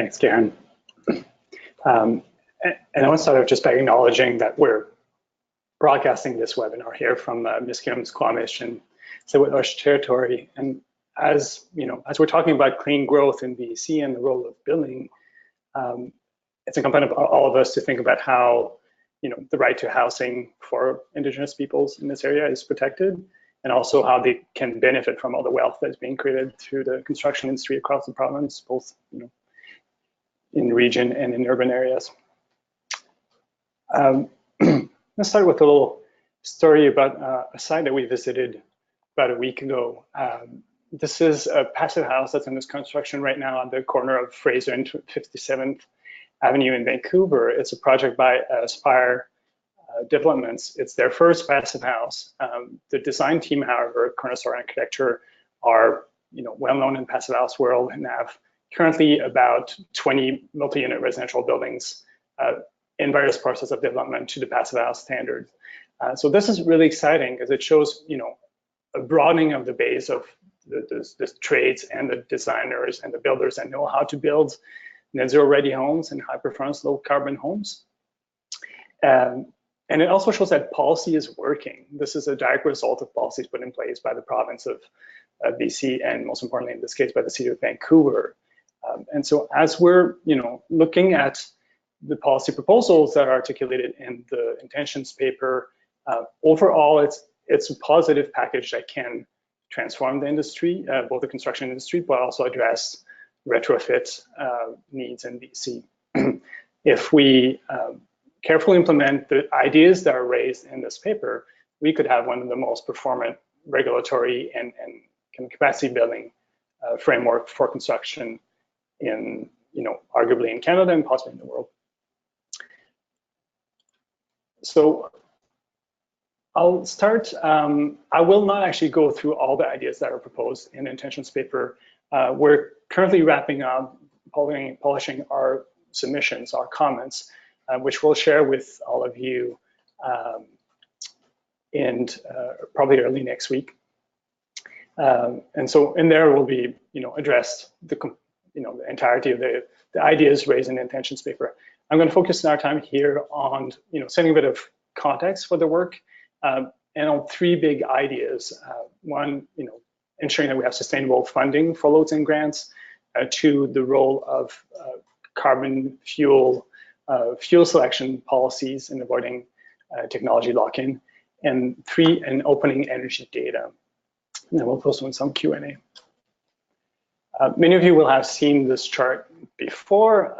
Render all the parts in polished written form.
Thanks, Karen. And I want to start off just by acknowledging that we're broadcasting this webinar here from Miskim's Squamish and Tsleil-Waututh territory. And as you know, as we're talking about clean growth in BC and the role of building, it's incumbent on all of us to think about how the right to housing for Indigenous peoples in this area is protected, and also how they can benefit from all the wealth that's being created through the construction industry across the province, both in the region and in urban areas. Let's start with a little story about a site that we visited about a week ago. This is a passive house that's in this construction right now on the corner of Fraser and 57th Avenue in Vancouver. It's a project by Aspire Developments. It's their first passive house. The design team, however, Cornerstone Architecture, are well known in passive house world and have currently about 20 multi-unit residential buildings in various processes of development to the passive house standard. So this is really exciting because it shows a broadening of the base of the trades and the designers and the builders that know how to build net zero ready homes and high performance, low carbon homes. And it also shows that policy is working. This is a direct result of policies put in place by the province of BC, and most importantly in this case by the city of Vancouver. And so as we're looking at the policy proposals that are articulated in the intentions paper, overall it's a positive package that can transform the industry, both the construction industry, but also address retrofit needs in BC. If we carefully implement the ideas that are raised in this paper, we could have one of the most performant regulatory and capacity building framework for construction in, arguably in Canada and possibly in the world. So I'll start. I will not actually go through all the ideas that are proposed in the intentions paper. We're currently wrapping up, polishing our submissions, our comments, which we'll share with all of you probably early next week. And so in there will be, addressed the entirety of the ideas raised in the intentions paper. I'm going to focus our time here on, setting a bit of context for the work, and on three big ideas. One, ensuring that we have sustainable funding for loads and grants. Two, the role of carbon fuel selection policies in avoiding technology lock-in. And three, and opening energy data. And then we'll post on some Q&A. Many of you will have seen this chart before.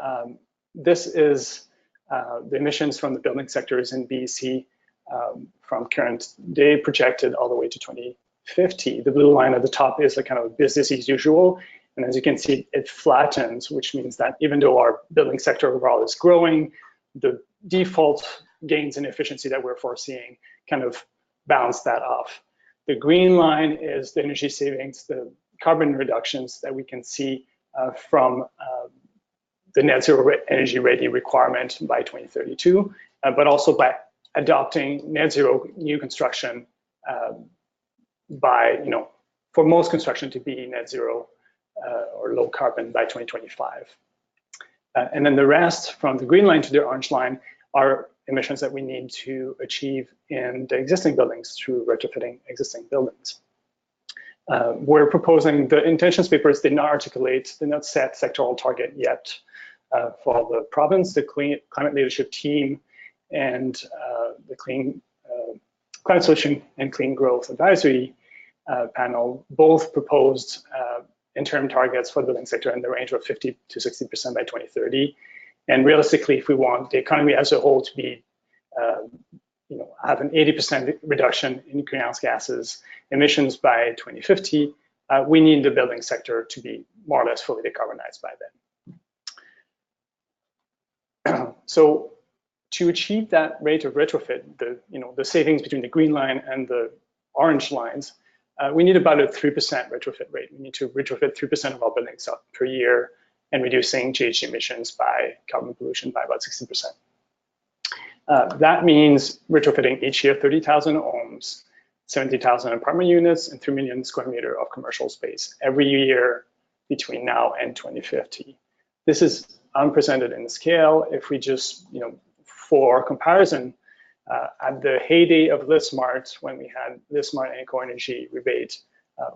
This is the emissions from the building sectors in BC from current day projected all the way to 2050. The blue line at the top is a kind of business as usual. And as you can see, it flattens, which means that even though our building sector overall is growing, the default gains in efficiency that we're foreseeing kind of balance that off. The green line is the energy savings, the carbon reductions that we can see from the net zero energy ready requirement by 2032, but also by adopting net zero new construction for most construction to be net zero or low carbon by 2025. And then the rest, from the green line to the orange line, are emissions that we need to achieve in the existing buildings through retrofitting existing buildings. We're proposing, the intentions papers did not set sectoral target yet for the province. The Climate Leadership Team and the Climate Solution and Clean Growth Advisory Panel both proposed interim targets for the building sector in the range of 50 to 60% by 2030. And realistically, if we want the economy as a whole to be, have an 80% reduction in greenhouse gases emissions by 2050, we need the building sector to be more or less fully decarbonized by then. So to achieve that rate of retrofit, the savings between the green line and the orange lines, we need about a 3% retrofit rate. We need to retrofit 3% of our buildings up per year and reducing GHG emissions by carbon pollution by about 60%. That means retrofitting each year 30,000 homes, 70,000 apartment units, and 3 million square meters of commercial space every year between now and 2050. This is unprecedented in scale. If we just, for comparison, at the heyday of ListSmart, when we had ListSmart and eco-energy rebate,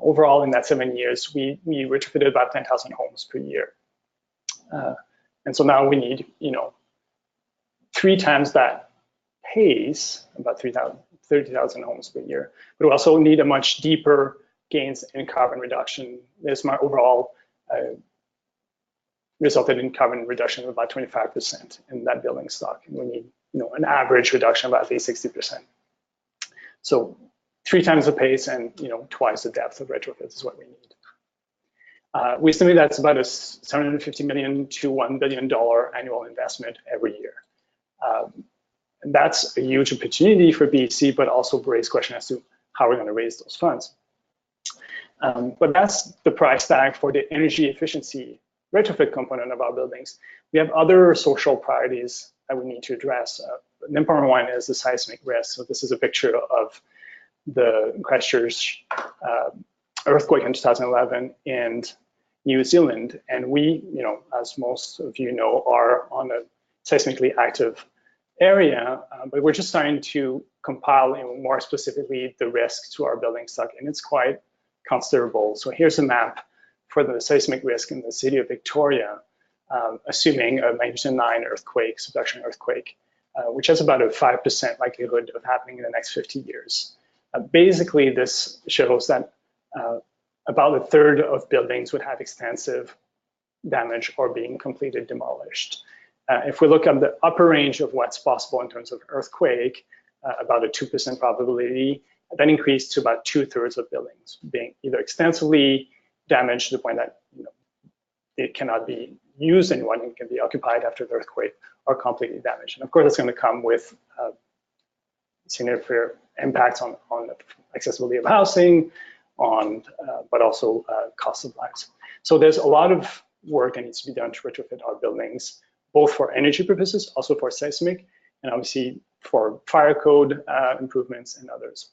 overall in that 7 years, we retrofitted about 10,000 homes per year. And so now we need, 3 times that pace, about 30,000 homes per year. But we also need a much deeper gains in carbon reduction. ListSmart overall resulted in carbon reduction of about 25% in that building stock. And we need, an average reduction of at least 60%. So 3 times the pace and, twice the depth of retrofits is what we need. We estimate that's about a $750 million to $1 billion annual investment every year. And that's a huge opportunity for BC, but also raise question as to how we're going to raise those funds. But that's the price tag for the energy efficiency retrofit component of our buildings. We have other social priorities that we need to address. An important one is the seismic risk. So this is a picture of the Christchurch earthquake in 2011 in New Zealand. And we, as most of you know, are on a seismically active area, but we're just starting to compile more specifically the risk to our building stock, and it's quite considerable. So here's a map for the seismic risk in the city of Victoria, assuming a magnitude 9 earthquake, subduction earthquake, which has about a 5% likelihood of happening in the next 50 years. Basically, this shows that about a third of buildings would have extensive damage or being completely demolished. If we look at the upper range of what's possible in terms of earthquake, about a 2% probability, that increased to about 2/3 of buildings being either extensively damaged to the point that it cannot be used anymore and can be occupied after the earthquake, or completely damaged. And of course, it's going to come with significant impacts on the accessibility of housing, but also cost of lives. So there's a lot of work that needs to be done to retrofit our buildings, both for energy purposes, also for seismic, and obviously for fire code improvements and others.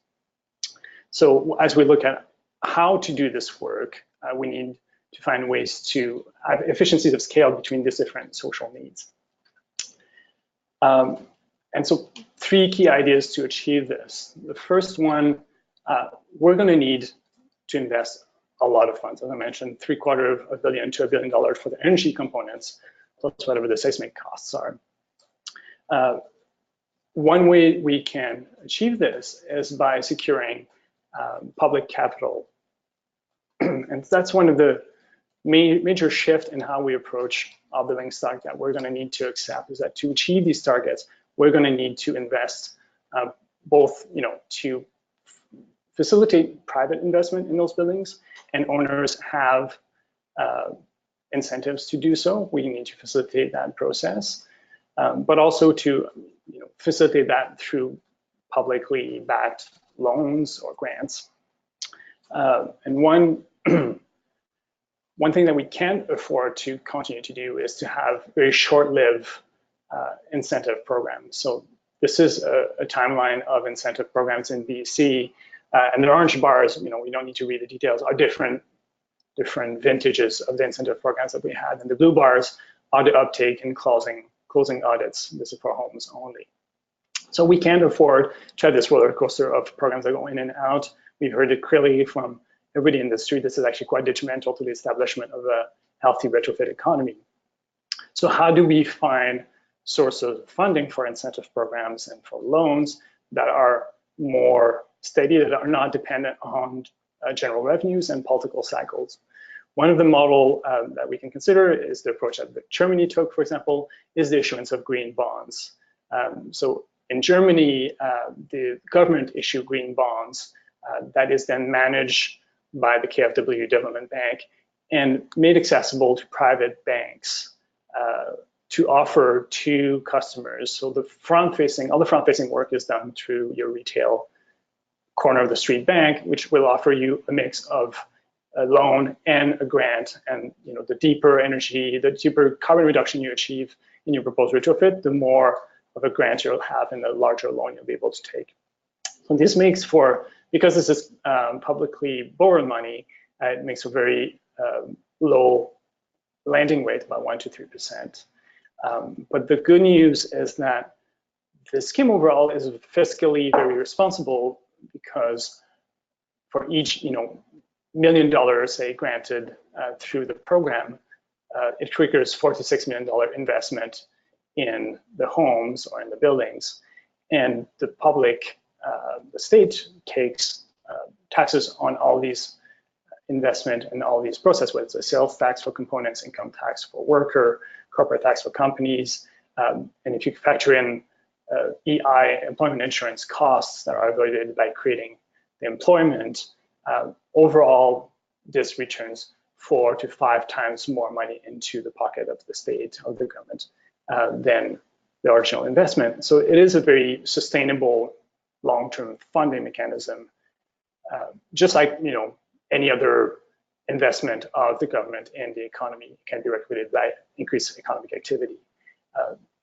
So as we look at how to do this work, we need to find ways to have efficiencies of scale between these different social needs. And so 3 key ideas to achieve this. The first one, we're going to need to invest a lot of funds. As I mentioned, $750 million to $1 billion for the energy components, plus whatever the seismic costs are. One way we can achieve this is by securing public capital. And that's one of the major shift in how we approach our building stock that we're going to need to accept, is that to achieve these targets, we're going to need to invest both, to facilitate private investment in those buildings, and owners have incentives to do so. We need to facilitate that process, but also to facilitate that through publicly backed loans or grants. And one thing that we can't afford to continue to do is to have very short-lived incentive programs. So this is a timeline of incentive programs in BC, and the orange bars, we don't need to read the details, are different vintages of the incentive programs that we had, and the blue bars are the uptake and closing audits. This is for homes only. So we can't afford to have this roller coaster of programs that go in and out. We've heard it clearly from everybody in the industry. This is actually quite detrimental to the establishment of a healthy retrofit economy. So how do we find sources of funding for incentive programs and for loans that are more steady, that are not dependent on general revenues and political cycles? One of the model that we can consider is the approach that Germany took, for example, is the issuance of green bonds. So in Germany, the government issue green bonds that is then managed by the KfW Development Bank and made accessible to private banks to offer to customers. So all the front-facing work is done through your retail corner of the street bank, which will offer you a mix of a loan and a grant. And the deeper energy, the deeper carbon reduction you achieve in your proposed retrofit, the more of a grant you'll have and the larger loan you'll be able to take. So this makes because this is publicly borrowed money, it makes a very low lending rate, about 1 to 3%. But the good news is that the scheme overall is fiscally very responsible, because for each $1 million, say, granted through the program, it triggers $4 to $6 million investment in the homes or in the buildings, and the public, the state takes taxes on all these investment and all these processes, whether it's a sales tax for components, income tax for worker, corporate tax for companies, and if you factor in EI, employment insurance costs that are avoided by creating the employment, overall this returns 4 to 5 times more money into the pocket of the state or the government than the original investment. So it is a very sustainable long-term funding mechanism, just like any other investment of the government in the economy can be regulated by increased economic activity.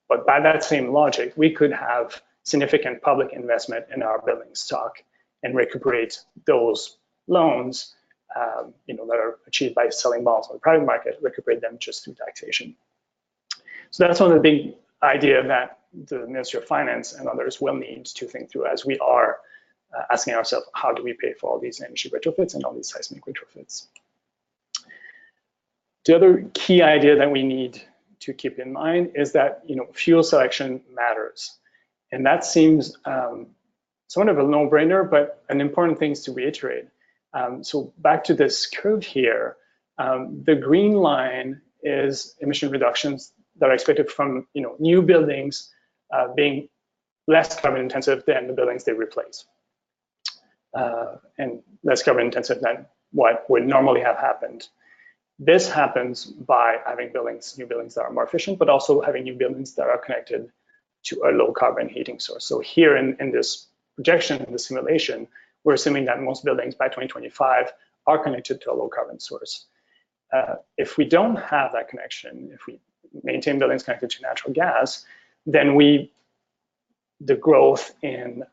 But by that same logic, we could have significant public investment in our building stock and recuperate those loans that are achieved by selling bonds on the private market, recuperate them just through taxation. So that's one of the big ideas that the Ministry of Finance and others will need to think through as we are asking ourselves, how do we pay for all these energy retrofits and all these seismic retrofits? The other key idea that we need to keep in mind is that fuel selection matters, and that seems somewhat of a no-brainer, but an important thing to reiterate. So back to this curve here, the green line is emission reductions that are expected from new buildings being less carbon intensive than the buildings they replace, and less carbon intensive than what would normally have happened. This happens by having new buildings that are more efficient, but also having new buildings that are connected to a low carbon heating source. So here in this projection, in the simulation, we're assuming that most buildings by 2025 are connected to a low carbon source. If we don't have that connection, if we maintain buildings connected to natural gas, then the growth in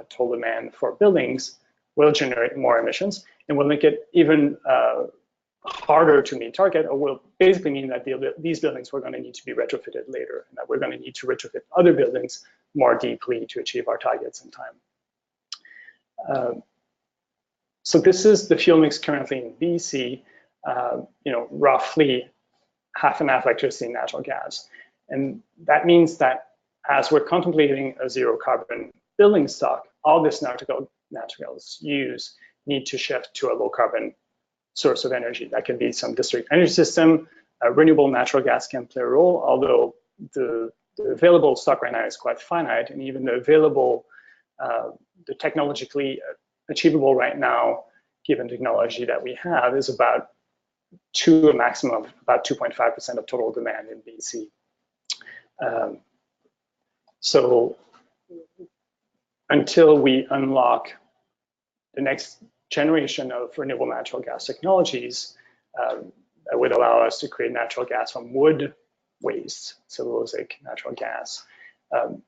total demand for buildings will generate more emissions and will make it even harder to meet target, or will basically mean that these buildings were going to need to be retrofitted later, and that we're going to need to retrofit other buildings more deeply to achieve our targets in time. So this is the fuel mix currently in BC, roughly half and half electricity and natural gas. And that means that as we're contemplating a zero carbon building stock, all this natural gas use need to shift to a low carbon source of energy. That can be some district energy system. Renewable natural gas can play a role, although the available stock right now is quite finite, and even the available, the technologically achievable right now, given technology that we have, is about a maximum of about 2.5% of total demand in BC. So until we unlock the next generation of renewable natural gas technologies that would allow us to create natural gas from wood waste, cellulosic natural gas,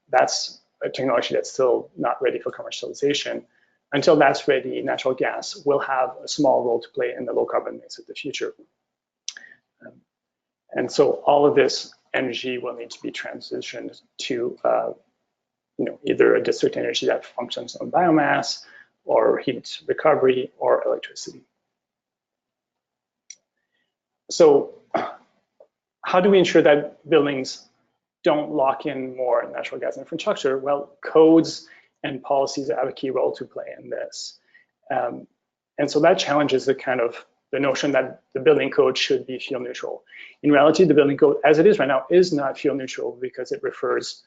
that's a technology that's still not ready for commercialization. Until that's ready, natural gas will have a small role to play in the low carbon mix of the future. And so all of this energy will need to be transitioned to either a district energy that functions on biomass, or heat recovery, or electricity. So how do we ensure that buildings don't lock in more natural gas infrastructure? Well, codes and policies have a key role to play in this. And so that challenges the notion that the building code should be fuel neutral. In reality, the building code as it is right now is not fuel neutral, because it refers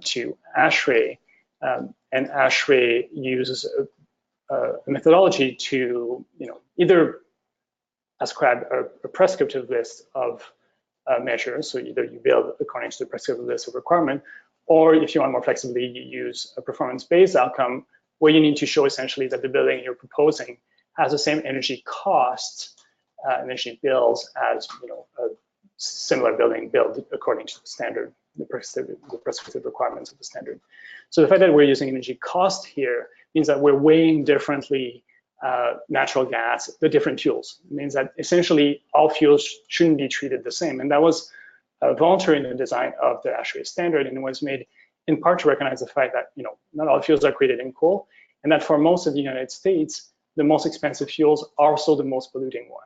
to ASHRAE, and ASHRAE uses a methodology to either ascribe a prescriptive list of measures. So either you build according to the prescriptive list of requirement, or if you want more flexibility, you use a performance-based outcome where you need to show essentially that the building you're proposing has the same energy costs, energy bills as a similar building built according to the standard, the prescriptive requirements of the standard. So the fact that we're using energy cost here means that we're weighing differently natural gas, the different fuels. It means that essentially all fuels shouldn't be treated the same. And that was voluntary in the design of the ASHRAE standard, and it was made in part to recognize the fact that not all fuels are created equal, and that for most of the United States, the most expensive fuels are also the most polluting one.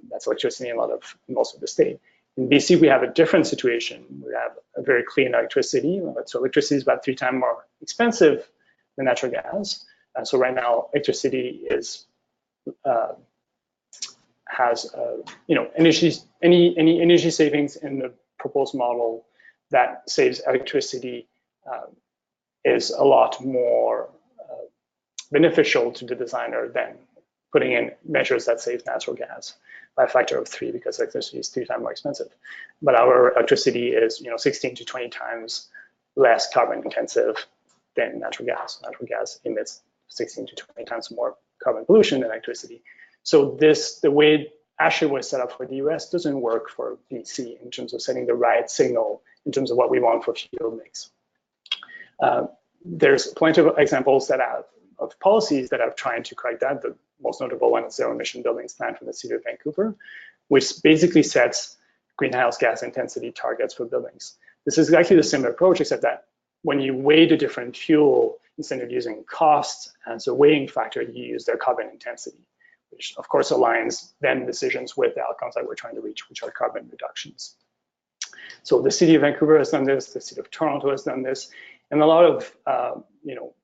That's electricity in most of the state. In BC, we have a different situation. We have a very clean electricity. So electricity is about 3 times more expensive than natural gas. So right now, electricity has any energy savings in the proposed model that saves electricity is a lot more beneficial to the designer than putting in measures that save natural gas by a factor of 3, because electricity is 3 times more expensive. But our electricity is 16 to 20 times less carbon intensive than natural gas. Natural gas emits 16 to 20 times more carbon pollution than electricity. So the way ASHRAE was set up for the US doesn't work for BC in terms of setting the right signal in terms of what we want for fuel mix. There's plenty of examples of policies that are trying to correct that. The most notable one is zero emission buildings plan from the city of Vancouver, which basically sets greenhouse gas intensity targets for buildings. This is exactly the same approach, except that when you weigh the different fuel, instead of using cost as a weighing factor, you use their carbon intensity, which of course aligns then decisions with the outcomes that we're trying to reach, which are carbon reductions. So the city of Vancouver has done this, the city of Toronto has done this, and a lot of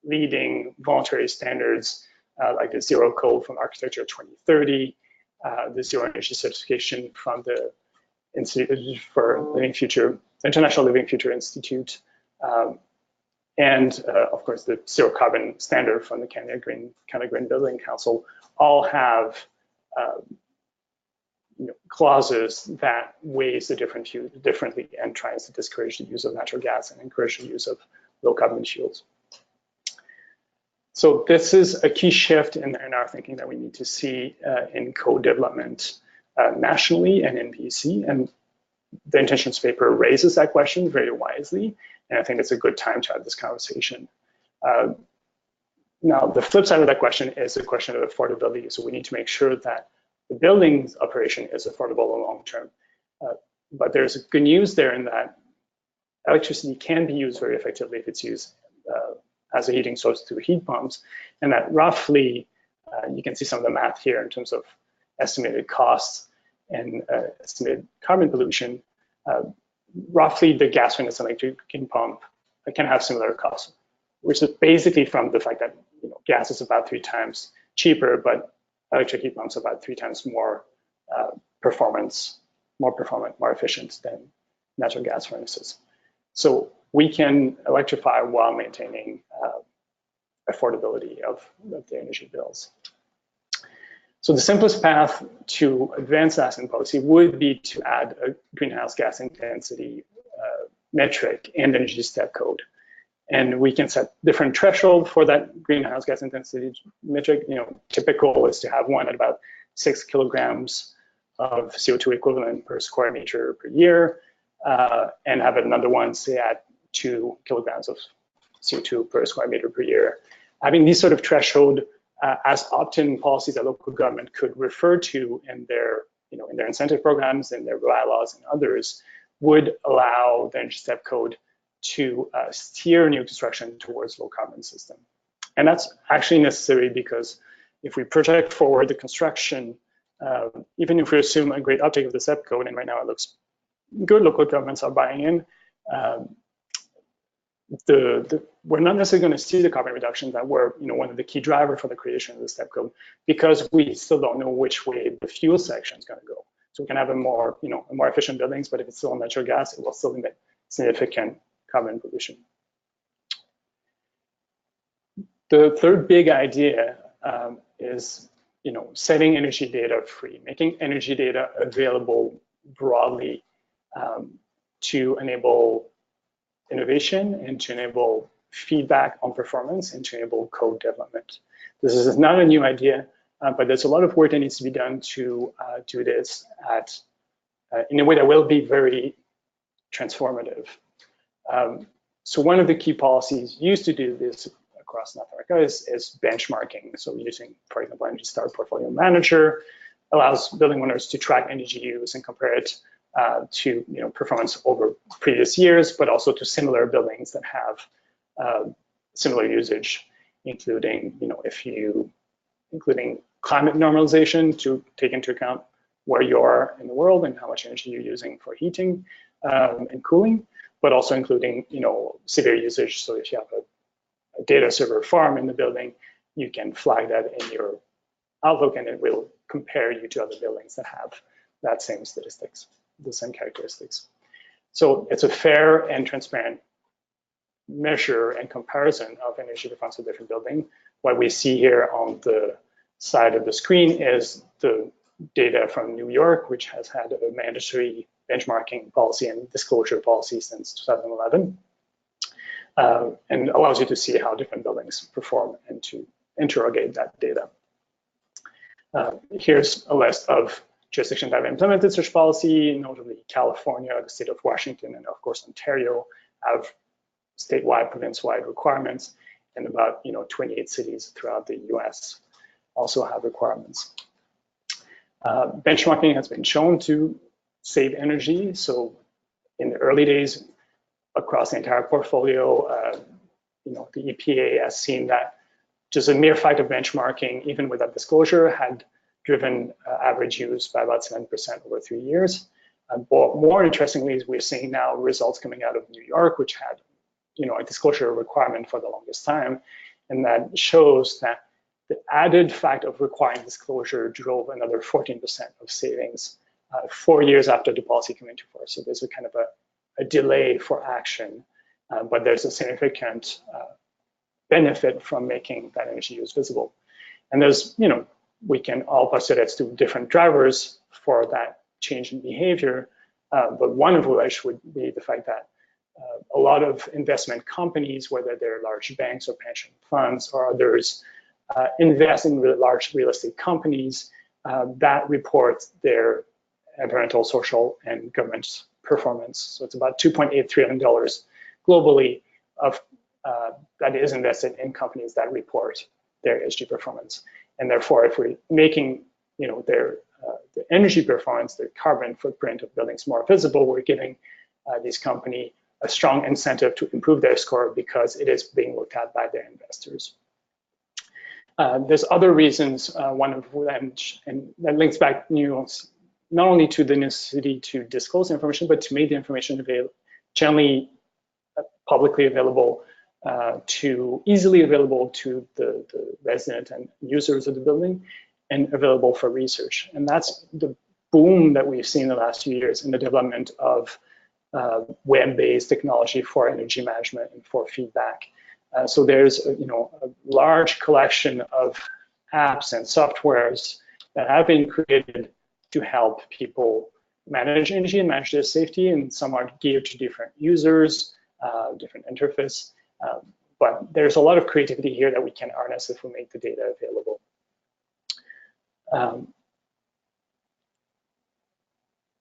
leading voluntary standards like the Zero Code from Architecture 2030, the Zero Energy Certification from the Institute for Living Future, International Living Future Institute, and of course the Zero Carbon Standard from the Canada Green Building Council, all have clauses that weighs the different fuels differently and tries to discourage the use of natural gas and encourage the use of low carbon fuels. So this is a key shift in our thinking that we need to see in code development nationally and in BC. And the intentions paper raises that question very wisely. And I think it's a good time to have this conversation. Now, the flip side of that question is the question of affordability. So we need to make sure that the building's operation is affordable in the long term. But there's good news there in that electricity can be used very effectively if it's used as a heating source through heat pumps, and that roughly, you can see some of the math here in terms of estimated costs and estimated carbon pollution. Roughly, the gas furnace electric heat pump can have similar costs, which is basically from the fact that gas is about 3 times cheaper, but electric heat pumps are about 3 times more more efficient than natural gas furnaces. So we can electrify while maintaining affordability of the energy bills. So the simplest path to advance asset policy would be to add a greenhouse gas intensity metric and energy step code. And we can set different threshold for that greenhouse gas intensity metric. Typical is to have one at about 6 kilograms of CO2 equivalent per square meter per year, and have another one, say, at 2 kilograms of CO2 per square meter per year. Having these sort of threshold as opt-in policies that local government could refer to in their incentive programs, in their bylaws and others, would allow the energy step code to steer new construction towards low carbon system. And that's actually necessary because if we project forward the construction, even if we assume a great uptake of the step code, and right now it looks good, local governments are buying in, we're not necessarily going to see the carbon reductions that were one of the key drivers for the creation of the step code, because we still don't know which way the fuel section is going to go. So we can have a more efficient buildings, but if it's still on natural gas, it will still emit significant carbon pollution. The third big idea is setting energy data free, making energy data available broadly to enable innovation and to enable feedback on performance and to enable code development. This is not a new idea, but there's a lot of work that needs to be done to do this in a way that will be very transformative. So one of the key policies used to do this across North America is benchmarking. So using, for example, Energy Star Portfolio Manager allows building owners to track energy use and compare it to performance over previous years, but also to similar buildings that have similar usage, including including climate normalization to take into account where you are in the world and how much energy you're using for heating and cooling, but also including severe usage. So if you have a data server farm in the building, you can flag that in your Outlook, and it will compare you to other buildings that have that same statistics, the same characteristics. So it's a fair and transparent measure and comparison of energy performance of different buildings. What we see here on the side of the screen is the data from New York, which has had a mandatory benchmarking policy and disclosure policy since 2011, and allows you to see how different buildings perform and to interrogate that data. Here's a list of jurisdictions that have implemented such policy, notably California, the state of Washington, and of course Ontario have statewide, province-wide requirements, and about 28 cities throughout the US also have requirements. Benchmarking has been shown to save energy. So in the early days, across the entire portfolio, the EPA has seen that just a mere fact of benchmarking, even without disclosure, had driven average use by about 7% over 3 years. But more interestingly, we're seeing now results coming out of New York, which had a disclosure requirement for the longest time, and that shows that the added fact of requiring disclosure drove another 14% of savings 4 years after the policy came into force. So there's a kind of a delay for action, but there's a significant benefit from making that energy use visible. And there's, we can all postulate to different drivers for that change in behavior, but one of which would be the fact that a lot of investment companies, whether they're large banks or pension funds or others, invest in large real estate companies that report their environmental, social, and governance performance. So it's about $2.8 trillion globally of that is invested in companies that report their ESG performance. And therefore, if we're making the energy performance, the carbon footprint of buildings more visible, we're giving these companies a strong incentive to improve their score because it is being looked at by their investors. There's other reasons, one of them, and that links back not only to the necessity to disclose information, but to make the information generally publicly available, easily available to the resident and users of the building, and available for research. And that's the boom that we've seen in the last few years in the development of web-based technology for energy management and for feedback. So there's a large collection of apps and softwares that have been created to help people manage energy and manage their safety, and some are geared to different users, different interface. But there's a lot of creativity here that we can harness if we make the data available.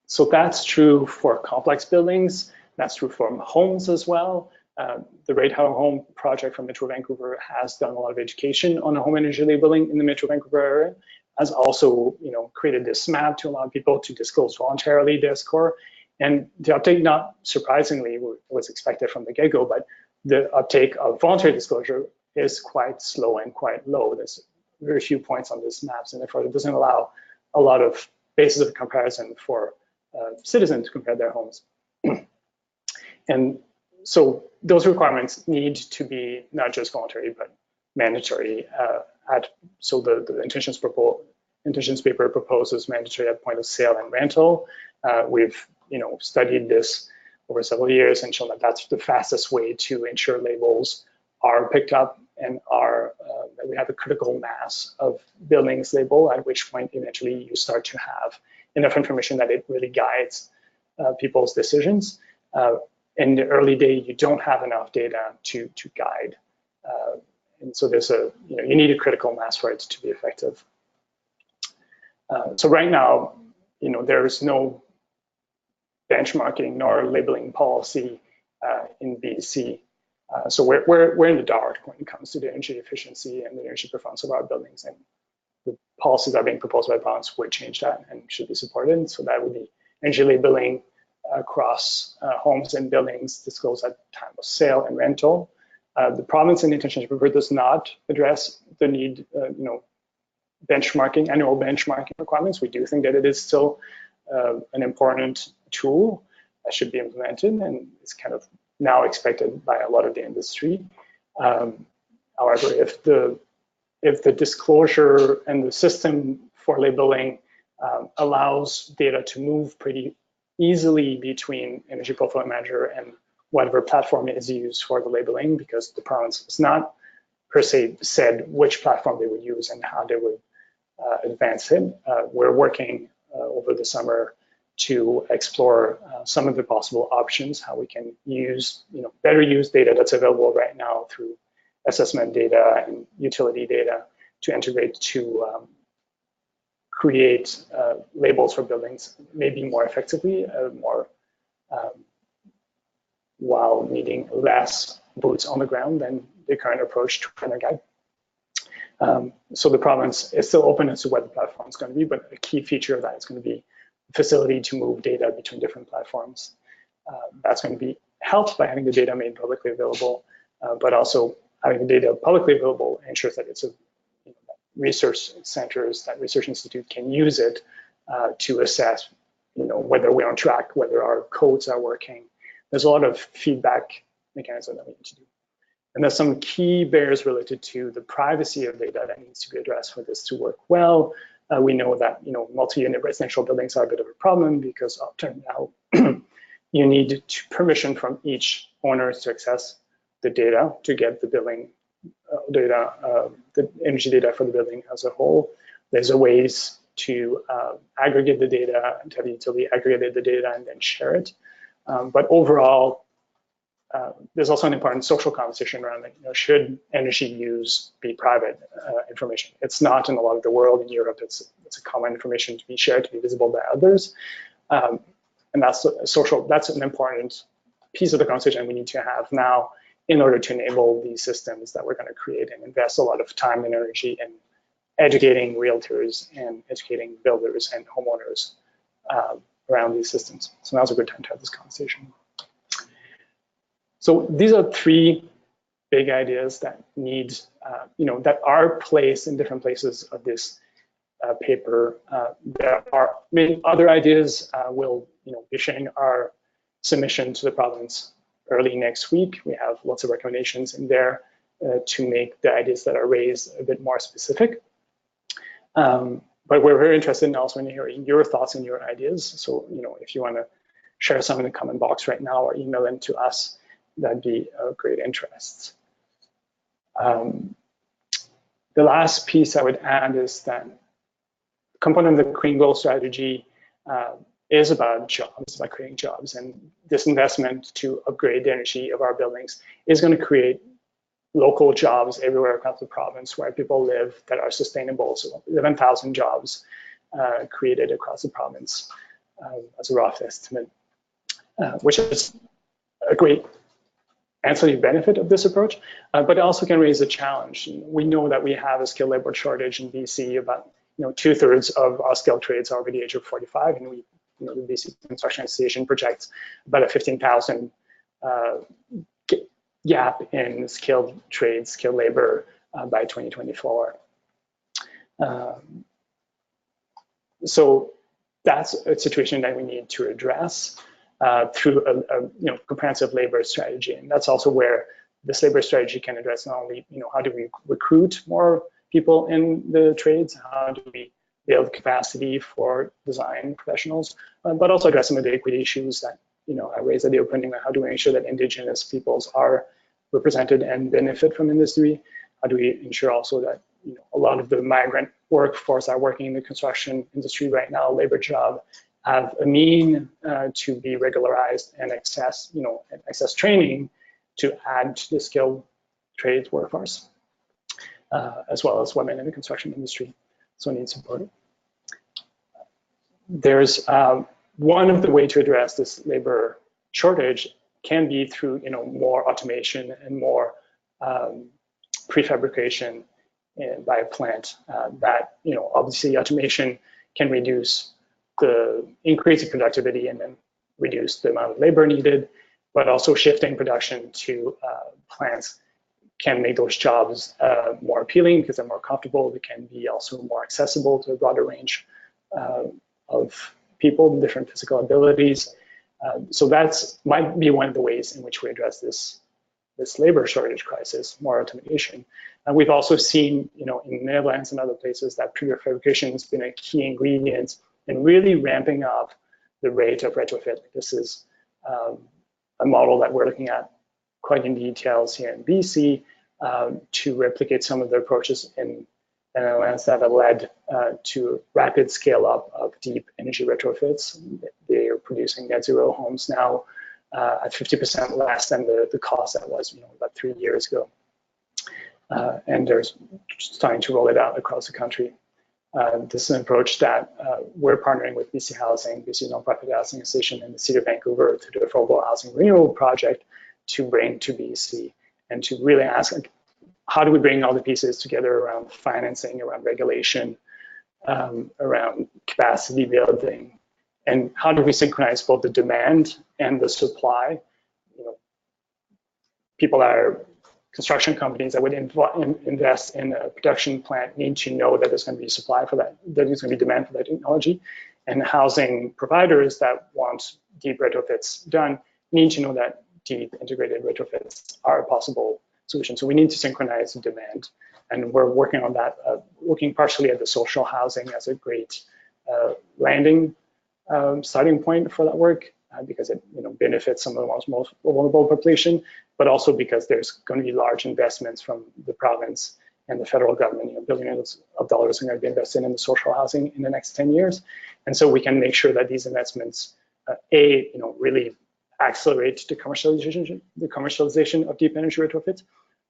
So that's true for complex buildings. That's true for homes as well. The Rate Our Home project from Metro Vancouver has done a lot of education on home energy labeling in the Metro Vancouver area, has also created this map to allow people to disclose voluntarily their score. And the uptake, not surprisingly, was expected from the get-go, but the uptake of voluntary disclosure is quite slow and quite low. There's very few points on these maps, and therefore it doesn't allow a lot of basis of comparison for citizens to compare their homes. And so those requirements need to be not just voluntary, but mandatory. So the intentions paper proposes mandatory at point of sale and rental. We've studied this over several years and shown that that's the fastest way to ensure labels are picked up and that we have a critical mass of buildings labeled, at which point eventually you start to have enough information that it really guides people's decisions. In the early day, you don't have enough data to guide. And so there's you need a critical mass for it to be effective. So right now, there's no benchmarking nor labeling policy in BC. So we're in the dark when it comes to the energy efficiency and the energy performance of our buildings, and the policies that are being proposed by bonds would change that and should be supported. So that would be energy labeling across homes and buildings disclosed at time of sale and rental. The province in the Intention Paper does not address the need, benchmarking, annual benchmarking requirements. We do think that it is still an important tool that should be implemented, and it's kind of now expected by a lot of the industry. However, if the disclosure and the system for labeling allows data to move pretty easily between Energy Portfolio Manager and whatever platform is used for the labeling, because the province has not per se said which platform they would use and how they would advance it. We're working over the summer to explore some of the possible options, how we can use, better use data that's available right now through assessment data and utility data to integrate to create labels for buildings maybe more effectively, while needing less boots on the ground than the current approach to Planner Guide. So the province is still open as to what the platform is going to be, but a key feature of that is going to be facility to move data between different platforms. That's going to be helped by having the data made publicly available, but also having the data publicly available ensures that it's research centers, that research institute can use it to assess, whether we're on track, whether our codes are working. There's a lot of feedback mechanism that we need to do. And there's some key barriers related to the privacy of data that needs to be addressed for this to work well. We know that multi-unit residential buildings are a bit of a problem because often now you need permission from each owner to access the data to get the billing data, the energy data for the building as a whole. There's a ways to aggregate the data and tell the utility aggregate the data and then share it. But overall, there's also an important social conversation around should energy use be private information? It's not in a lot of the world. In Europe, it's a common information to be shared, to be visible by others. And that's an important piece of the conversation we need to have now in order to enable these systems that we're going to create and invest a lot of time and energy in educating realtors and educating builders and homeowners around these systems. So now's a good time to have this conversation. So these are three big ideas that need, that are placed in different places of this paper. There are many other ideas. We'll be sharing our submission to the province early next week. We have lots of recommendations in there to make the ideas that are raised a bit more specific. But we're very interested in also in hearing your thoughts and your ideas. So, if you want to share some in the comment box right now or email them to us, that'd be of great interest. The last piece I would add is that the component of the Green Goal strategy is about jobs, about creating jobs. And this investment to upgrade the energy of our buildings is going to create local jobs everywhere across the province where people live that are sustainable. So 11,000 jobs created across the province as a rough estimate, which is a great ancillary benefit of this approach, but it also can raise a challenge. We know that we have a skilled labor shortage in BC. About 2/3 of our skilled trades are over the age of 45, and we, the BC Construction Association projects about a 15,000 gap in skilled trades, skilled labor by 2024. So that's a situation that we need to address through a comprehensive labor strategy. And that's also where this labor strategy can address not only, how do we recruit more people in the trades, how do we build capacity for design professionals, but also address some of the equity issues that I raised at the opening. How do we ensure that Indigenous peoples are represented and benefit from industry? How do we ensure also that a lot of the migrant workforce are working in the construction industry right now, labor job, have a mean to be regularized and access training to add to the skilled trades workforce, as well as women in the construction industry. So need support. There's one of the way to address this labor shortage can be through more automation and more prefabrication by a plant. That obviously automation can increase the productivity and then reduce the amount of labor needed, but also shifting production to plants can make those jobs more appealing because they're more comfortable. They can be also more accessible to a broader range of people with different physical abilities. So that might be one of the ways in which we address this labor shortage crisis, more automation. And we've also seen, in the Netherlands and other places, that prefabrication has been a key ingredient in really ramping up the rate of retrofit. This is a model that we're looking at quite in details here in BC to replicate some of the approaches in the Netherlands that have led to rapid scale up of deep energy retrofits. They are producing net zero homes now at 50% less than the cost that was about 3 years ago. And they're starting to roll it out across the country. This is an approach that we're partnering with BC Housing, BC Nonprofit Housing Association, and the City of Vancouver to do a affordable housing renewal project to bring to BC and to really ask, how do we bring all the pieces together around financing, around regulation, around capacity building, and how do we synchronize both the demand and the supply? Construction companies that would invest in a production plant need to know that there's going to be supply for that, that there's going to be demand for that technology. And housing providers that want deep retrofits done need to know that deep integrated retrofits are a possible solution. So we need to synchronize the demand. And we're working on that, looking partially at the social housing as a great landing starting point for that work. Because it benefits some of the most vulnerable population, but also because there's going to be large investments from the province and the federal government. Billions of dollars are going to be invested in the social housing in the next 10 years. And so we can make sure that these investments, really accelerate the commercialization of deep energy retrofits,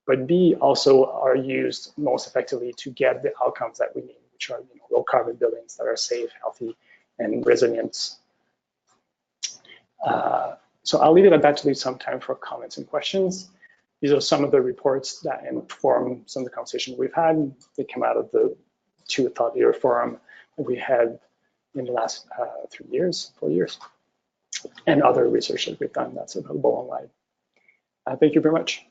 but B, also are used most effectively to get the outcomes that we need, which are low carbon buildings that are safe, healthy, and resilient. So I'll leave it at that to leave some time for comments and questions. These are some of the reports that inform some of the conversation we've had. They came out of the 2 Thought Leader Forum that we had in the last 4 years, and other research that we've done that's available online. Thank you very much.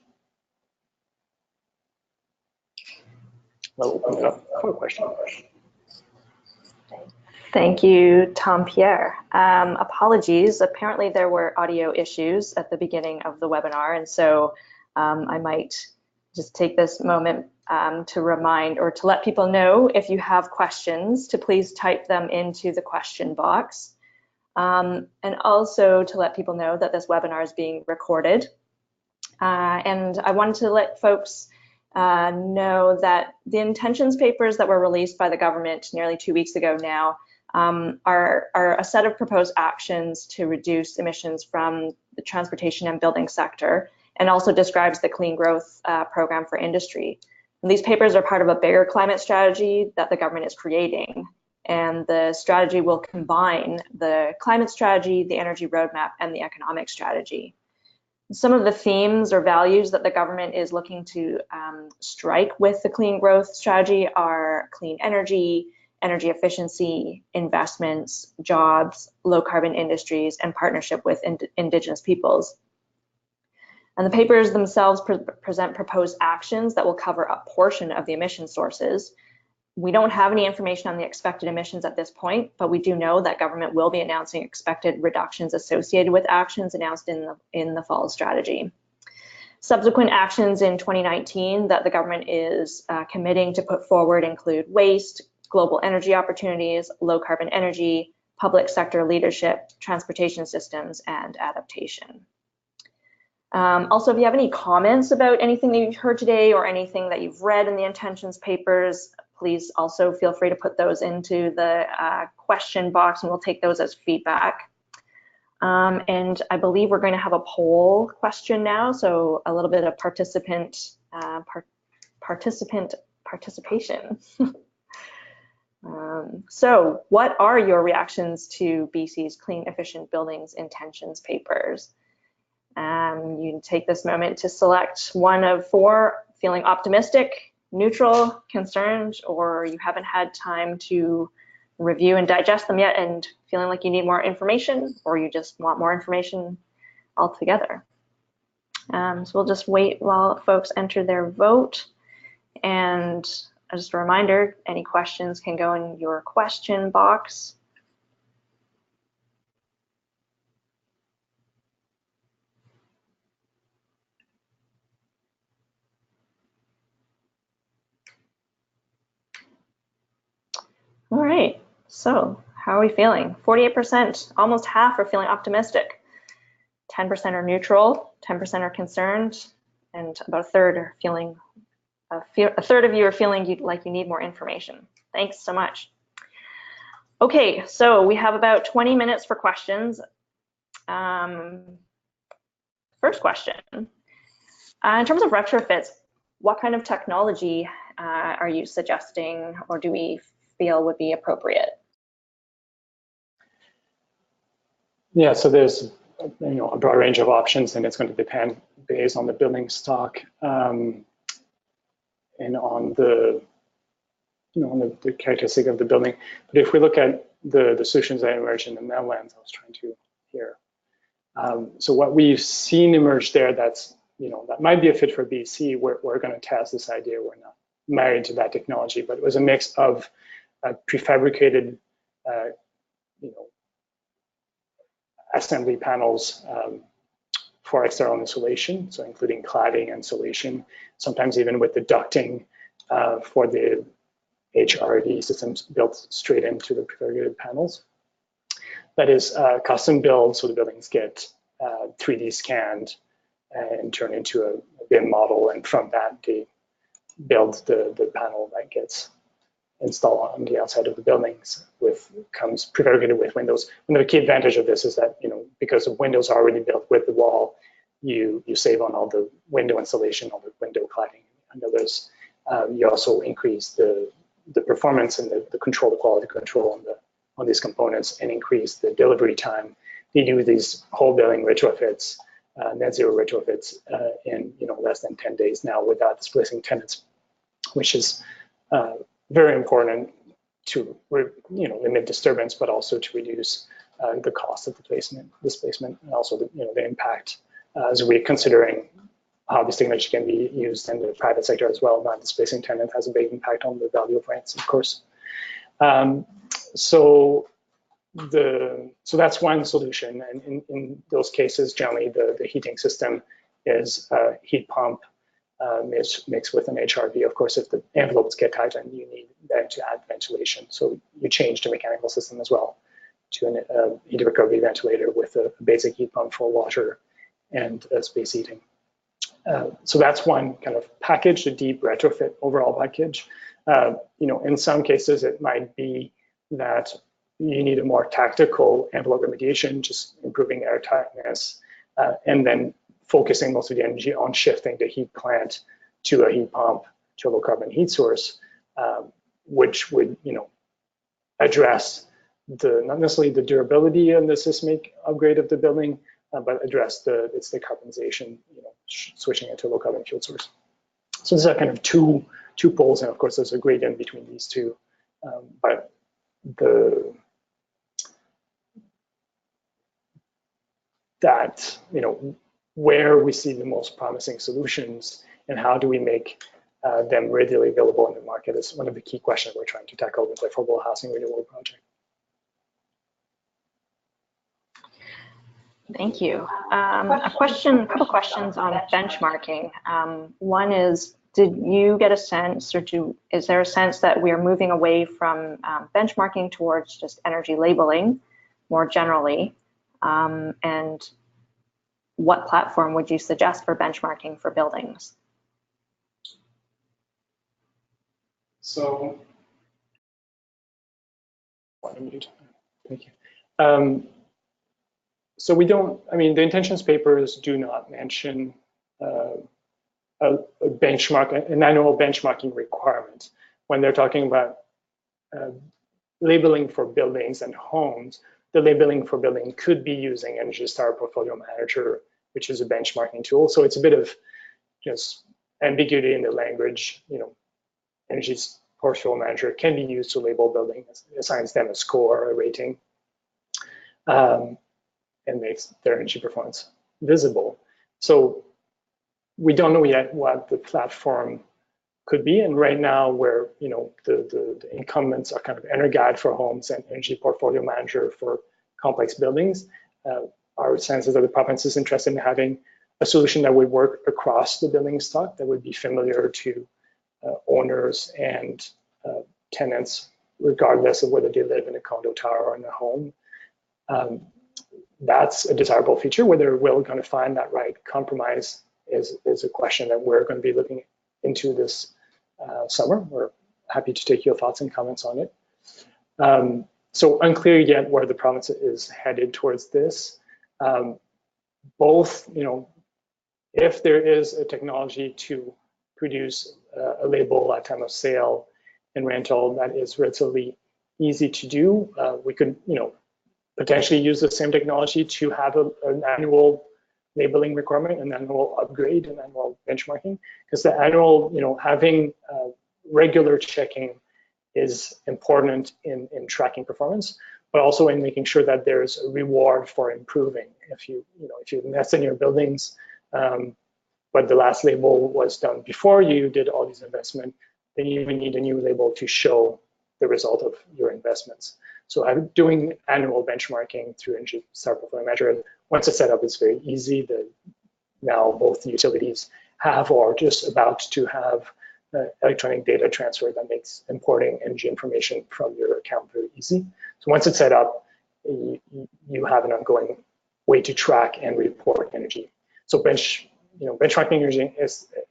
We'll open it up for a question. Thank you, Tom Pierre. Apologies, apparently there were audio issues at the beginning of the webinar, and so I might just take this moment to remind or to let people know, if you have questions, to please type them into the question box. And also to let people know that this webinar is being recorded. And I wanted to let folks know that the intentions papers that were released by the government nearly 2 weeks ago now are a set of proposed actions to reduce emissions from the transportation and building sector, and also describes the clean growth program for industry. And these papers are part of a bigger climate strategy that the government is creating. And the strategy will combine the climate strategy, the energy roadmap, and the economic strategy. Some of the themes or values that the government is looking to strike with the clean growth strategy are clean energy, energy efficiency, investments, jobs, low carbon industries, and partnership with Indigenous peoples. And the papers themselves present proposed actions that will cover a portion of the emission sources. We don't have any information on the expected emissions at this point, but we do know that government will be announcing expected reductions associated with actions announced in the fall strategy. Subsequent actions in 2019 that the government is committing to put forward include waste, global energy opportunities, low carbon energy, public sector leadership, transportation systems, and adaptation. Also, if you have any comments about anything that you've heard today or anything that you've read in the intentions papers, please also feel free to put those into the question box, and we'll take those as feedback. And I believe we're going to have a poll question now, so a little bit of participation. So what are your reactions to BC's Clean Efficient Buildings intentions papers? You can take this moment to select one of 4, feeling optimistic, neutral, concerned, or you haven't had time to review and digest them yet and feeling like you need more information, or you just want more information altogether. So we'll just wait while folks enter their vote. And just a reminder, any questions can go in your question box. All right, so how are we feeling? 48%, almost half are feeling optimistic. 10% are neutral, 10% are concerned, and about a third are feeling, a third of you are feeling like you need more information. Thanks so much. Okay, so we have about 20 minutes for questions. First question, in terms of retrofits, what kind of technology are you suggesting or do we feel would be appropriate? Yeah, so there's a broad range of options, and it's going to depend based on the building stock and on the the characteristic of the building. But if we look at the solutions that emerged in the Netherlands, I was trying to here. So what we've seen emerge there, that's that might be a fit for BC. We're going to test this idea. We're not married to that technology, but it was a mix of prefabricated, assembly panels for external insulation, so including cladding, insulation, sometimes even with the ducting for the HRD systems built straight into the prefabricated panels. That is custom build, so the buildings get 3D scanned and turned into a BIM model, and from that they build the panel that gets installed on the outside of the buildings comes prefabricated with windows. And the key advantage of this is that because the windows are already built with the wall, you save on all the window installation, all the window cladding and others. You also increase the performance and the control, the quality control on these components, and increase the delivery time. They do these whole building retrofits, net zero retrofits in less than 10 days now without displacing tenants, which is very important to limit disturbance, but also to reduce the cost of displacement, and also the impact as we're considering how this technology can be used in the private sector as well. Not displacing tenant has a big impact on the value of rents, of course. So that's one solution, and in those cases, generally the heating system is a heat pump mixed with an HRV. Of course, if the envelopes get tight, then you need then to add ventilation. So you change the mechanical system as well to a heat recovery ventilator with a basic heat pump for water and space heating. So that's one kind of package, the deep retrofit overall package. In some cases, it might be that you need a more tactical envelope remediation, just improving air tightness, and then focusing most of the energy on shifting the heat plant to a heat pump, to a low carbon heat source, which would address not necessarily the durability and the seismic upgrade of the building, but address its decarbonization, switching it to a low carbon fuel source. So these are kind of two poles, and of course there's a gradient between these two, but where we see the most promising solutions and how do we make them readily available in the market is one of the key questions we're trying to tackle with the affordable housing renewal project. Thank you. A couple questions on benchmarking. One is, did you get a sense, or is there a sense that we are moving away from benchmarking towards just energy labeling more generally? And what platform would you suggest for benchmarking for buildings? So, thank you. So we don't, the intentions papers do not mention a benchmark, an annual benchmarking requirement. When they're talking about labeling for buildings and homes, the labeling for building could be using Energy Star Portfolio Manager which is a benchmarking tool. So it's a bit of just ambiguity in the language. Energy portfolio manager can be used to label buildings, assigns them a score or a rating, and makes their energy performance visible. So we don't know yet what the platform could be, and right now where the incumbents are kind of EnerGuide for homes and Energy Portfolio Manager for complex buildings, our sense is that the province is interested in having a solution that would work across the building stock, that would be familiar to owners and tenants, regardless of whether they live in a condo tower or in a home. That's a desirable feature. Whether we're going to find that right compromise is a question that we're going to be looking into this summer. We're happy to take your thoughts and comments on it. So unclear yet where the province is headed towards this. Both, if there is a technology to produce a label at time of sale and rental that is relatively easy to do, we could, potentially use the same technology to have an annual labeling requirement, an annual upgrade, an annual benchmarking, because the annual, having regular checking is important in tracking performance, but also in making sure that there's a reward for improving. If you invest in your buildings, but the last label was done before you did all these investments, then you even need a new label to show the result of your investments. So doing annual benchmarking through Energy Portfolio Manager, once it's set up, it's very easy. Now both the utilities have or just about to have electronic data transfer that makes importing energy information from your account very easy. So once it's set up, you have an ongoing way to track and report energy. So benchmarking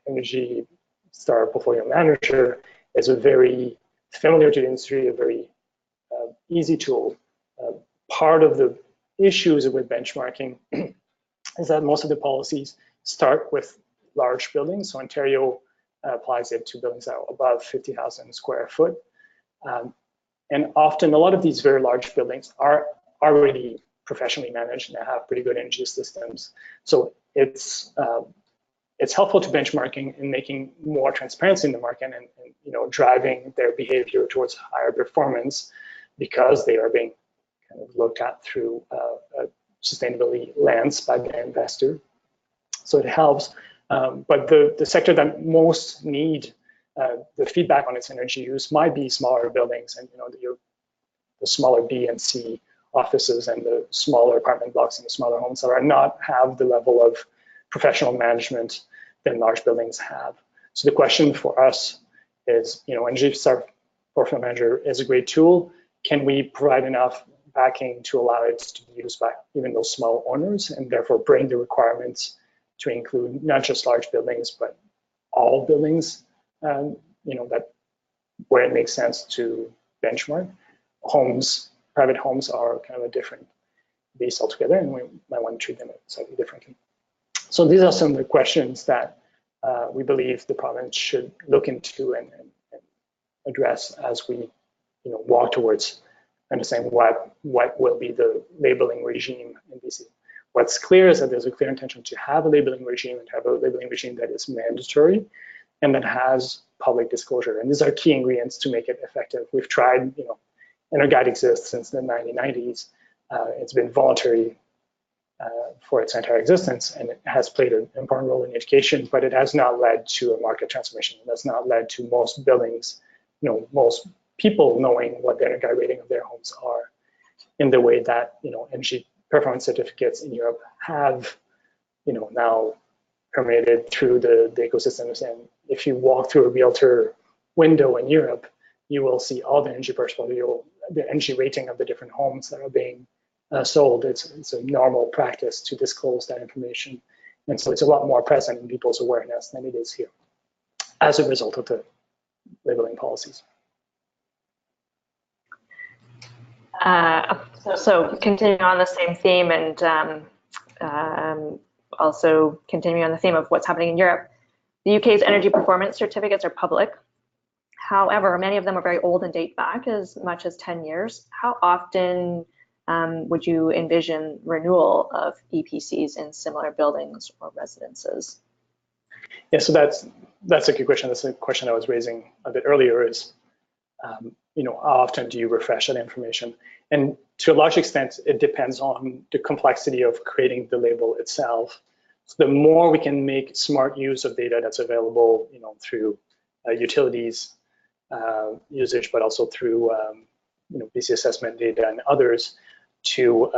Energy Star Portfolio Manager is a very familiar to the industry, a very easy tool. Part of the issues with benchmarking is that most of the policies start with large buildings. So Ontario applies it to buildings that are above 50,000 square foot. And often a lot of these very large buildings are already professionally managed and have pretty good energy systems. So it's helpful to benchmarking in making more transparency in the market and driving their behavior towards higher performance, because they are being kind of looked at through a sustainability lens by the investor. So it helps. But the sector that most need the feedback on its energy use might be smaller buildings, and the smaller B and C offices and the smaller apartment blocks and the smaller homes that are not have the level of professional management that large buildings have. So the question for us is, Energy Star Portfolio Manager is a great tool. Can we provide enough backing to allow it to be used by even those small owners, and therefore bring the requirements to include not just large buildings, but all buildings, that where it makes sense to benchmark. Homes, private homes are kind of a different beast altogether, and we might want to treat them slightly differently. So these are some of the questions that we believe the province should look into and address as we walk towards understanding what will be the labeling regime in BC. What's clear is that there's a clear intention to have a labeling regime, and to have a labeling regime that is mandatory and that has public disclosure. And these are key ingredients to make it effective. We've tried, EnerGuide exists since the 1990s. It's been voluntary for its entire existence, and it has played an important role in education, but it has not led to a market transformation. It has not led to most buildings, most people knowing what the EnerGuide rating of their homes are, in the way that energy performance certificates in Europe have now permeated through the ecosystems. And if you walk through a realtor window in Europe, you will see all the energy portfolio, the energy rating of the different homes that are being sold. It's a normal practice to disclose that information, and so it's a lot more present in people's awareness than it is here as a result of the labeling policies. So continuing on the same theme, and also continuing on the theme of what's happening in Europe, the UK's energy performance certificates are public. However, many of them are very old and date back as much as 10 years. How often would you envision renewal of EPCs in similar buildings or residences? Yeah, so that's a good question. That's a question I was raising a bit earlier is, how often do you refresh that information? And to a large extent, it depends on the complexity of creating the label itself. So the more we can make smart use of data that's available, through utilities usage, but also through BC assessment data and others, to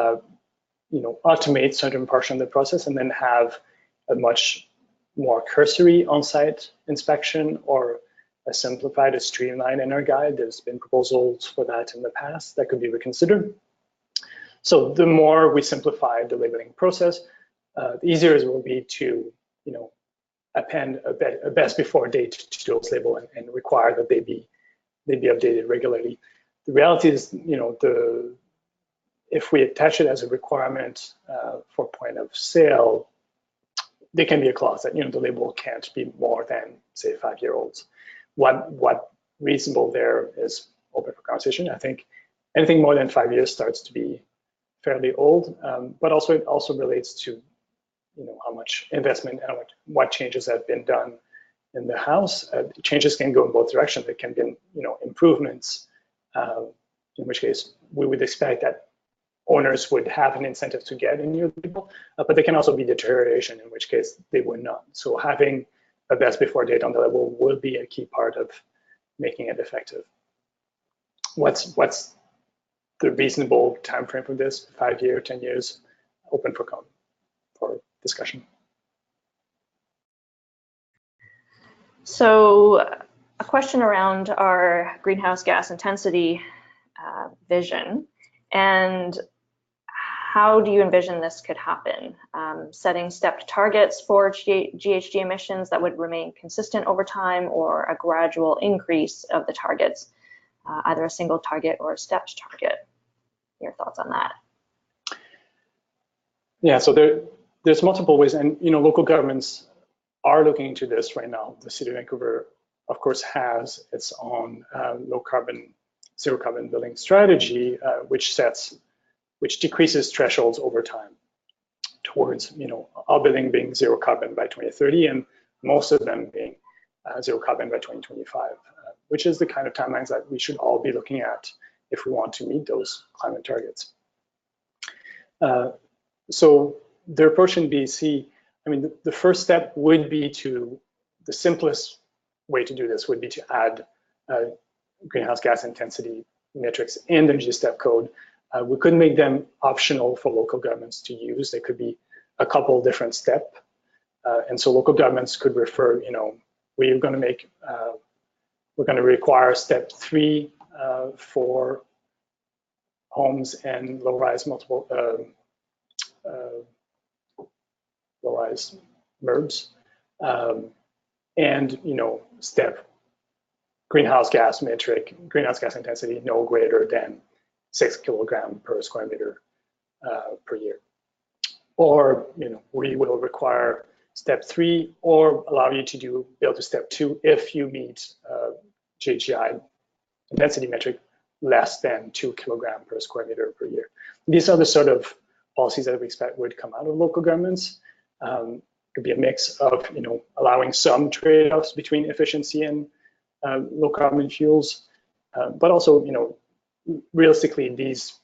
automate certain portion of the process and then have a much more cursory on-site inspection or a simplified, a streamlined inner guide. There's been proposals for that in the past that could be reconsidered. So the more we simplify the labeling process, the easier it will be to, append a best before date to those labels and require that they be updated regularly. The reality is, if we attach it as a requirement for point of sale, there can be a clause that the label can't be more than, say, 5-year-olds. What reasonable there is open for conversation. I think anything more than 5 years starts to be fairly old, but also it also relates to how much investment and what changes have been done in the house. Changes can go in both directions. There can be improvements, in which case we would expect that owners would have an incentive to get a new label, but there can also be deterioration, in which case they would not. So having a best before date on the label will be a key part of making it effective. What's the reasonable time frame for this? 5 years, 10 years? Open for discussion. So a question around our greenhouse gas intensity vision, and how do you envision this could happen? Setting stepped targets for GHG emissions that would remain consistent over time, or a gradual increase of the targets, either a single target or a stepped target? Your thoughts on that? Yeah, so there's multiple ways, and local governments are looking into this right now. The City of Vancouver, of course, has its own zero carbon building strategy, which decreases thresholds over time towards all building being zero carbon by 2030, and most of them being zero carbon by 2025, which is the kind of timelines that we should all be looking at if we want to meet those climate targets. So the approach in BC, the first step would be the simplest way to do this would be to add greenhouse gas intensity metrics in the energy step code. We could make them optional for local governments to use. They could be a couple different steps. And so local governments could refer, we're going to require step 3 for homes and low-rise low-rise MERBs, and step greenhouse gas metric, greenhouse gas intensity no greater than 6 kilograms per square meter per year. Or we will require step 3 or allow you to build to step 2 if you meet GHG intensity metric less than 2 kilograms per square meter per year. These are the sort of policies that we expect would come out of local governments. It could be a mix of allowing some trade-offs between efficiency and low carbon fuels, but also realistically these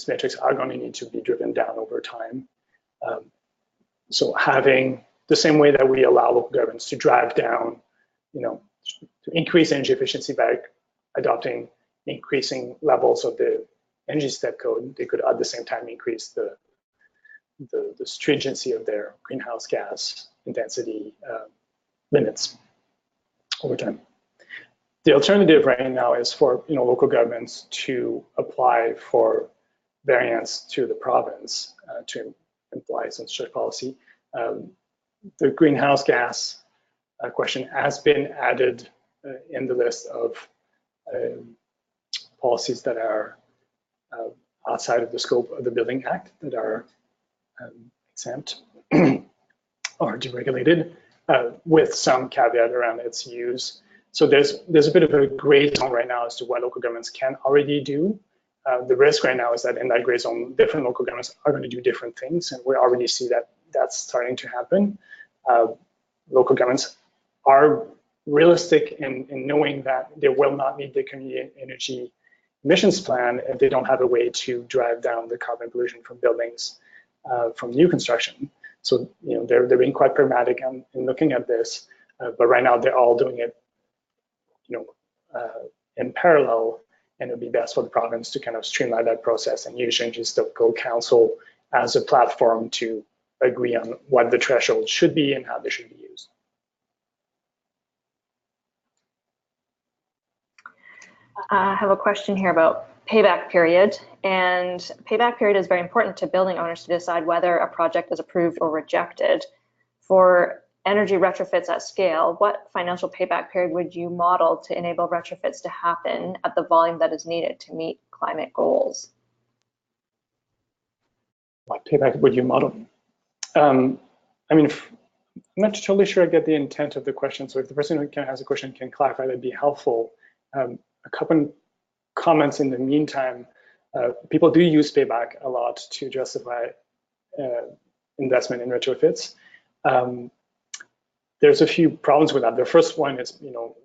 metrics are going to need to be driven down over time. So having the same way that we allow local governments to drive down, to increase energy efficiency by adopting increasing levels of the energy step code, they could at the same time increase the stringency of their greenhouse gas intensity limits over time. The alternative right now is for local governments to apply for variance to the province to imply some such policy. The greenhouse gas question has been added in the list of policies that are outside of the scope of the Building Act that are exempt or deregulated, with some caveat around its use. So there's a bit of a gray zone right now as to what local governments can already do The risk right now is that in that gray zone, different local governments are going to do different things, and we already see that that's starting to happen. Local governments are realistic in knowing that they will not meet the community energy emissions plan if they don't have a way to drive down the carbon pollution from buildings from new construction. So they're being quite pragmatic in looking at this, but right now they're all doing it in parallel, and it would be best for the province to kind of streamline that process and use changes to local council as a platform to agree on what the threshold should be and how they should be used. I have a question here about payback period, and payback period is very important to building owners to decide whether a project is approved or rejected. For energy retrofits at scale, what financial payback period would you model to enable retrofits to happen at the volume that is needed to meet climate goals? What payback would you model? I mean, I'm not totally sure I get the intent of the question, so if the person who has a question can clarify, that'd be helpful. A couple comments in the meantime. People do use payback a lot to justify investment in retrofits. There's a few problems with that. The first one is,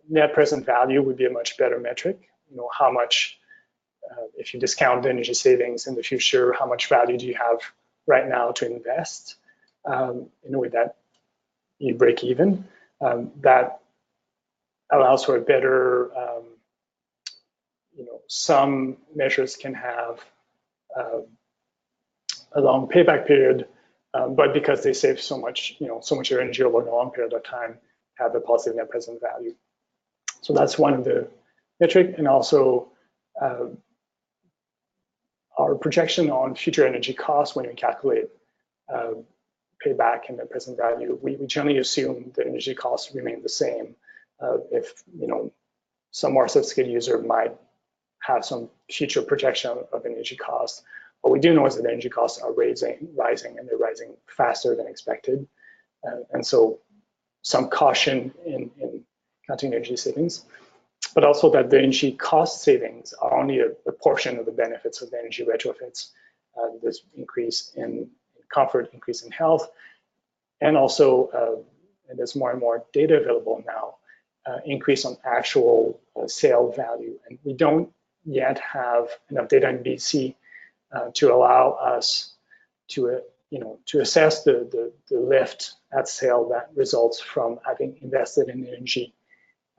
net present value would be a much better metric. How much, if you discount the energy savings in the future, how much value do you have right now to invest in a way that you break even? That allows for a better, some measures can have a long payback period, but because they save so much, so much energy over a long period of time, have a positive net present value. So that's one of the metric, and also our projection on future energy costs when we calculate payback and net present value. We generally assume the energy costs remain the same. If some more sophisticated user might have some future projection of energy costs. What we do know is that energy costs are rising, and they're rising faster than expected. And so some caution in counting energy savings, but also that the energy cost savings are only a portion of the benefits of the energy retrofits. This increase in comfort, increase in health, and also, and there's more and more data available now, increase on actual sale value. And we don't yet have enough data in BC to allow us to assess the lift at sale that results from having invested in the energy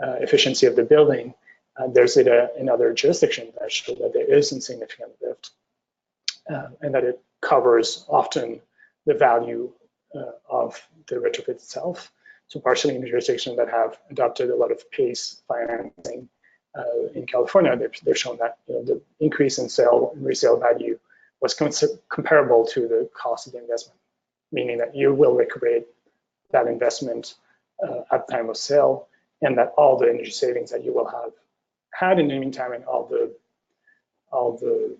efficiency of the building. There's data in other jurisdictions that show that there is a significant lift, and that it covers often the value of the retrofit itself. So partially in the jurisdictions that have adopted a lot of PACE financing, in California, they've shown that the increase in sale and resale value was comparable to the cost of the investment, meaning that you will recuperate that investment at the time of sale, and that all the energy savings that you will have had in the meantime, and all the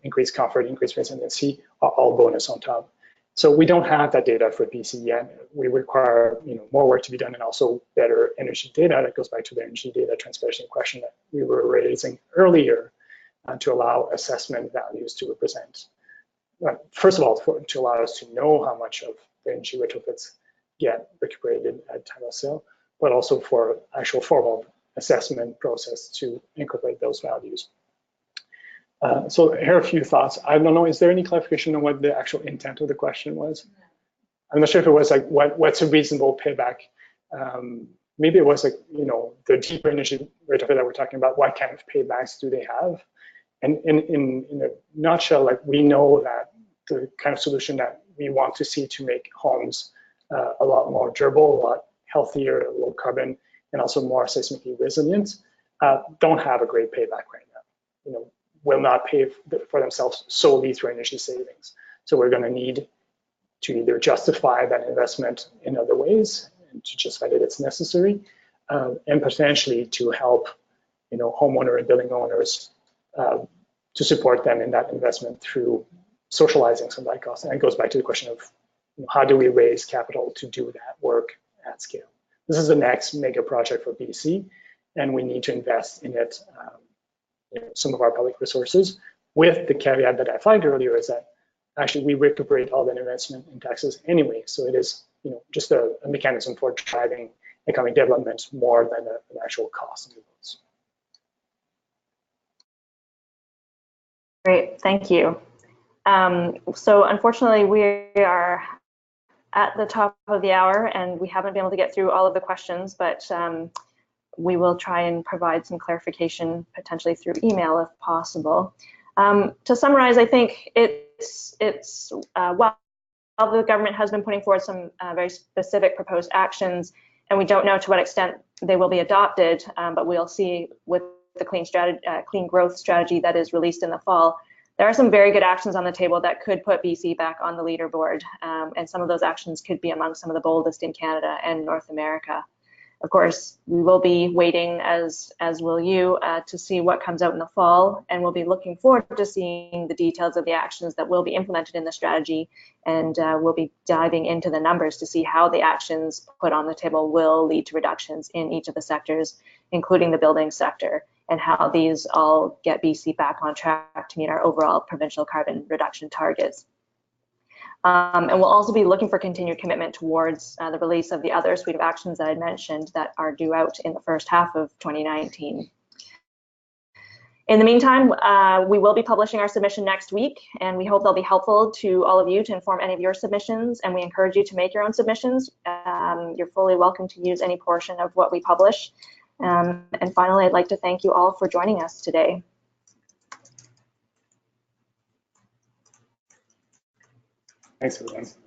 increased comfort, increased resiliency, are all bonus on top. So we don't have that data for BC yet. We require more work to be done, and also better energy data. That goes back to the energy data transparency question that we were raising earlier, to allow assessment values to represent. First of all, to allow us to know how much of the energy retrofits get recuperated at time of sale, but also for actual formal assessment process to incorporate those values. So here are a few thoughts. I don't know, is there any clarification on what the actual intent of the question was? I'm not sure if it was like, what's a reasonable payback? Maybe it was like, the deeper energy retrofit that we're talking about, what kind of paybacks do they have? And in a nutshell, like, we know that the kind of solution that we want to see to make homes a lot more durable, a lot healthier, low carbon, and also more seismically resilient, don't have a great payback right now. Will not pay for themselves solely through energy savings. So we're going to need to either justify that investment in other ways, and to justify that it's necessary, and potentially to help homeowner and building owners to support them in that investment through socializing some of that cost. And it goes back to the question of how do we raise capital to do that work at scale? This is the next mega project for BC, and we need to invest in it. Some of our public resources, with the caveat that I flagged earlier is that actually we recuperate all that investment in taxes anyway. So it is, just a mechanism for driving economic development more than an actual cost of the votes. Great, thank you. So unfortunately, we are at the top of the hour and we haven't been able to get through all of the questions, but we will try and provide some clarification potentially through email if possible. To summarize, I think while the government has been putting forward some very specific proposed actions, and we don't know to what extent they will be adopted, but we'll see with the clean growth strategy that is released in the fall. There are some very good actions on the table that could put BC back on the leaderboard, and some of those actions could be among some of the boldest in Canada and North America. Of course, we will be waiting, as will you, to see what comes out in the fall, and we'll be looking forward to seeing the details of the actions that will be implemented in the strategy, and we'll be diving into the numbers to see how the actions put on the table will lead to reductions in each of the sectors, including the building sector, and how these all get BC back on track to meet our overall provincial carbon reduction targets. And we'll also be looking for continued commitment towards the release of the other suite of actions that I mentioned that are due out in the first half of 2019. In the meantime, we will be publishing our submission next week, and we hope they'll be helpful to all of you to inform any of your submissions, and we encourage you to make your own submissions. You're fully welcome to use any portion of what we publish. And finally, I'd like to thank you all for joining us today. Thanks, everyone.